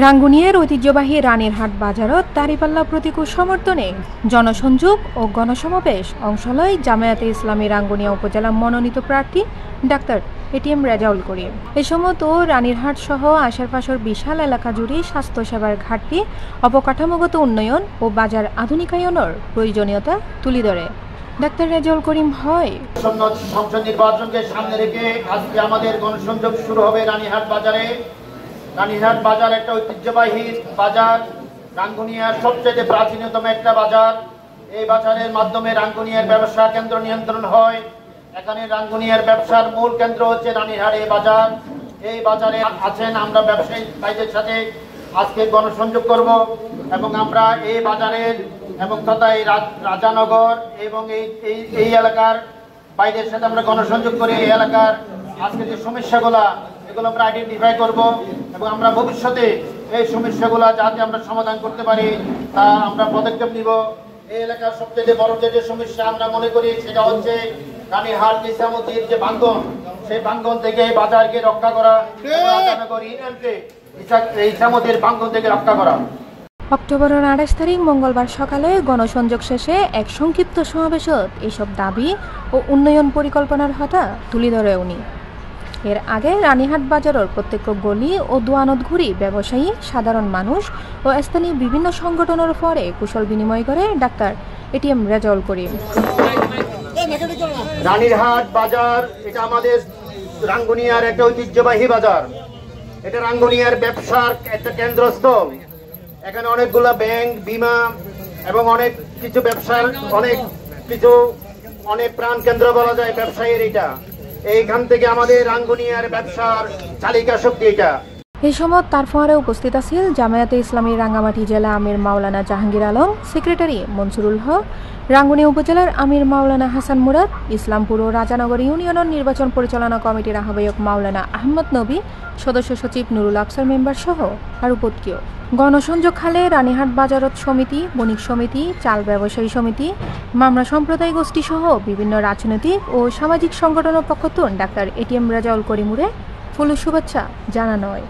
রাঙ্গুনিয়ার ঐতিহ্যবাহী রানীরহাট বাজারত দাঁড়িপাল্লা প্রতীক সমর্থনে জনসংযোগ ও গণসমাবেশ অংশ লয় জামায়াতে ইসলামী রাঙ্গুনিয়া উপজেলা মনোনীত প্রার্থী ডাক্তার এটিএম রেজাউল করিম। এ সময় তো রানীরহাট সহ আশেপাশের বিশাল এলাকা জুড়ে স্বাস্থ্যসেবার ঘাটতি, অবকাঠামোগত উন্নয়ন ও বাজার আধুনিকায়নের প্রয়োজনীয়তা তুলে ধরে। ডাক্তার রেজাউল করিম হয় সংসদ নির্বাচনকে সামনে রেখে আজকে আমাদের গণসংযোগ শুরু হবে রানীরহাট বাজারে। রানীরহাট বাজার একটা ঐতিহ্যবাহী বাজার, রাঙ্গুনিয়ার সবচেয়ে প্রাচীনতম একটা বাজার। এই বাজারের মাধ্যমে রাঙ্গুনিয়ার ব্যবসা কেন্দ্র নিয়ন্ত্রণ হয়। এখানে রাঙ্গুনিয়ার ব্যবসার মূল কেন্দ্র হচ্ছে রানীরহাট এই বাজার। এই বাজারে আছেন আমরা ব্যবসায়ী ভাইদের সাথে আজকে গণসংযোগ করব এবং আমরা এই বাজারের এবং তথা এই রাজানগর এবং এই এলাকার ভাইদের সাথে আমরা গণসংযোগ করে এই এলাকার আজকে যে সমস্যাগুলো এগুলো আমরা আইডেন্টিফাই করব এবং আমরা ভবিষ্যতে এই সমস্যাগুলো যাতে আমরা সমাধান করতে পারি তা আমরা পদক্ষেপ নিব। এই এলাকার সবচেয়ে বড় যে সমস্যা আমরা মনে করি সেটা হচ্ছে রানীরহাট ইসামতির যে ভাঙ্গন, সেই ভাঙ্গন থেকে এই বাজারকে রক্ষা করা, রাজানগর ইউনিয়নকে ইসামতির ভাঙ্গন থেকে রক্ষা করা। অক্টোবরের 28 তারিখ মঙ্গলবার সকালে গণসংযোগ শেষে এক সংক্ষিপ্ত সমাবেশত এসব দাবি ও উন্নয়ন পরিকল্পনার কথা তুলে ধরে উনি। এর আগে রানীরহাট বাজারের প্রত্যেক গলি ও দোয়ানত ঘুরি ব্যবসায়ী, সাধারণ মানুষ ও স্থানীয় বিভিন্ন সংগঠনের পরে কুশল বিনিময় করে ডাক্তার এটিএম রেজাউল করিম। রানীরহাট বাজার এটা আমাদের রাঙ্গুনিয়ার একটা ঐতিহ্যবাহী বাজার। এটা রাঙ্গুনিয়ার ব্যবসার একটা কেন্দ্রস্থল। এখানে অনেকগুলো ব্যাংক, বিমা এবং অনেক কিছু ব্যবসার অনেক প্রাণ কেন্দ্র বলা যায় ব্যবসায়ীর। এটা এইখান থেকে আমাদের রাঙ্গুনিয়ার ব্যবসার চালিকা শক্তি এটা। এই সময় তার ফোয়ারে উপস্থিত আছেন জামায়াতে ইসলামী রাঙ্গামাটি জেলা আমির মাওলানা জাহাঙ্গীর আলম, সেক্রেটারি মনসুরুল হক, রাঙ্গুনিয়া উপজেলার আমির মাওলানা হাসান মুরাদ, ইসলামপুর ও রাজানগর ইউনিয়নের নির্বাচন পরিচালনা কমিটির আহ্বায়ক মাওলানা আহমদ নবী, সদস্য সচিব নুরুল আফসার মেম্বার সহ আরও পত্রিয়। গণসংযোগ খালে রানীরহাট বাজারত সমিতি, বণিক সমিতি, চাল ব্যবসায়ী সমিতি, মামরা সম্প্রদায় গোষ্ঠী সহ বিভিন্ন রাজনৈতিক ও সামাজিক সংগঠনের পক্ষ থেকে ডাক্তার এটিএম রেজাউল করিমুরে ফুল শুভেচ্ছা জানানো হয়।